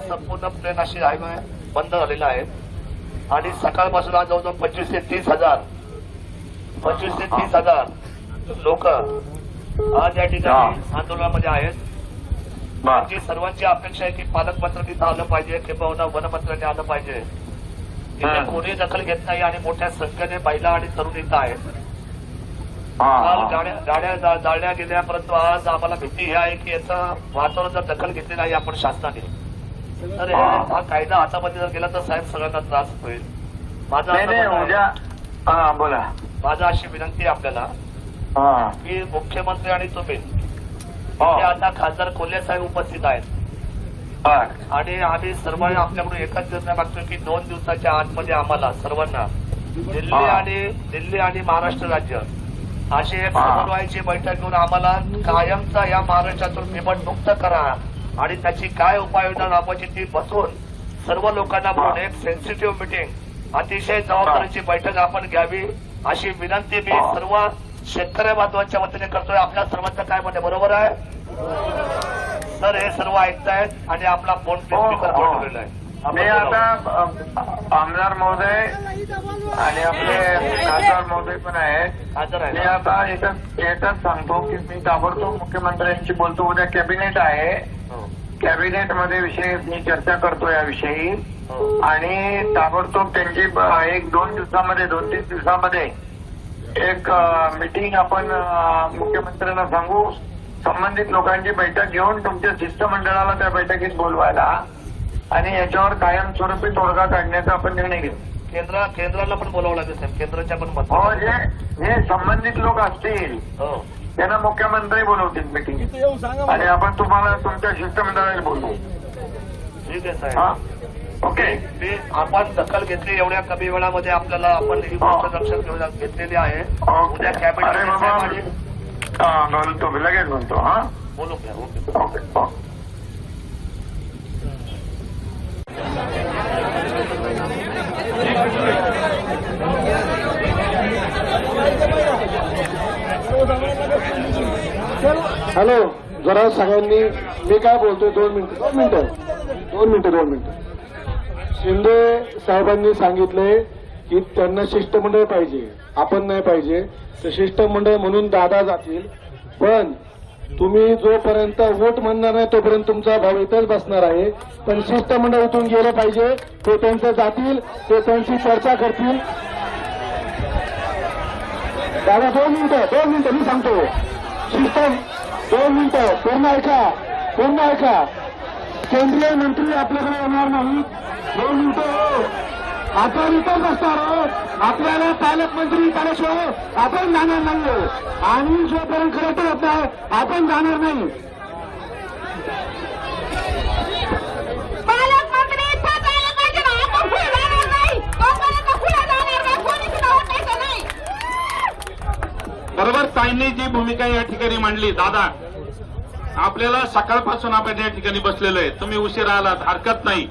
संपूर्णपणे नाशिक हायवे बंद झालेला आहे आणि सकाळपासून आज जवळजवळ 25 ते 30 हजार लोक आज या ठिकाणी आंदोलनामध्ये आहेत. त्यांची सर्वांची अपेक्षा आहे की पालकमंत्र्यांनी इथं आलं पाहिजे किंवा वनमंत्र्यांनी आलं पाहिजे. इथे कोणी दखल घेत नाही आणि मोठ्या संख्येने महिला आणि तरुण इथं आहेत. काल गाड्या जाळल्या गेल्या, परंतु आज आम्हाला भीती ही आहे की याचं वातावरण जर दखल घेतली नाही आपण शासनाने तर हा कायदा हातामध्ये जर गेला तर साहेब सगळ्यांना त्रास होईल. माझा अशी विनंती आहे आपल्याला की मुख्यमंत्री आणि तुम्ही आता खासदार कोल्हे साहेब उपस्थित आहेत आणि आम्ही सर्वांनी आपल्याकडून एकच निर्णय मागतोय की 2 दिवसाच्या आतमध्ये आम्हाला सर्वांना दिल्ली आणि महाराष्ट्र राज्य अशी एक समन्वयाची बैठक घेऊन आम्हाला कायमचा या महाराष्ट्रातून निवडमुक्त करा आणि त्याची काय उपाययोजना राबवायची ती बसून सर्व लोकांना बोलून एक सेन्सिटिव्ह मिटिंग अतिशय जबाबदारीची बैठक आपण घ्यावी अशी विनंती मी सर्व शेतकरी बांधवांच्या वतीने करतोय. आपल्या सर्वांचं काय म्हणणं बरोबर आहे सर? हे सर्व ऐकतायत आणि आपला फोन स्पीकर ठेवलेला आहे. मी आता आमदार महोदय आणि आपले खासदार महोदय पण आहेत. मी आता एकच सांगतो की मी ताबडतोब मुख्यमंत्र्यांशी बोलतो. उद्या कॅबिनेट आहे, कॅबिनेटमध्ये विषय मी चर्चा करतो याविषयी आणि ताबडतोब त्यांची 1-2 दिवसामध्ये 2-3 दिवसामध्ये एक मीटिंग आपण मुख्यमंत्र्यांना सांगू. संबंधित लोकांची बैठक घेऊन तुमच्या शिष्टमंडळाला त्या बैठकीत बोलवायला आणि याच्यावर कायमस्वरूपी तोडगा काढण्याचा आपण निर्णय घेऊ. केंद्राला पण बोलावं लागेल साहेब, केंद्राच्या पण जे संबंधित लोक असतील त्यांना मुख्यमंत्री बोलवतील मीटिंग आणि आपण तुम्हाला तुमच्या शिष्टमंडळाला बोलवू. ठीक आहे साहेब. ओके. आपण दखल घेतली एवढ्या कमी वेळामध्ये आपल्याला आपण ही गोष्ट लक्षात घेतलेली आहे. उद्या कॅबिनेट बोलतो, लगेच बोलतो. हा बोलू घ्या. ओके. हॅलो, जरा सगळ्यांनी मी काय बोलतोय 2 मिनिटं. शिंदे साहेबांनी सांगितले की त्यांना शिष्टमंडळ पाहिजे, आपण नाही पाहिजे. तर शिष्टमंडळ म्हणून दादा जातील, पण तुम्ही जोपर्यंत वोट म्हणणार नाही तोपर्यंत तुमचा भाऊ इथंच बसणार आहे. पण शिष्टमंडळ इथून गेलं पाहिजे. ते त्यांचं जातील, ते त्यांची चर्चा करतील. दादा 2 मिनिटं मी सांगतो. सिस्टम 2 मिनिटं पूर्ण ऐका. केंद्रीय मंत्री आपल्याकडे येणार नाही. 2 मिनिटं आपण इथं बसणार आहोत. आपल्याला पालकमंत्री त्याशिवाय आपण जाणार नाही आणि जोपर्यंत खरं होत नाही आपण जाणार नाही. बरोबर ताईंनी जी भूमिका या ठिकाणी मांडली, दादा आपल्याला सकाळपासून आपण या ठिकाणी बसलेलो आहे. तुम्ही उशिरा आलात, हरकत नाही.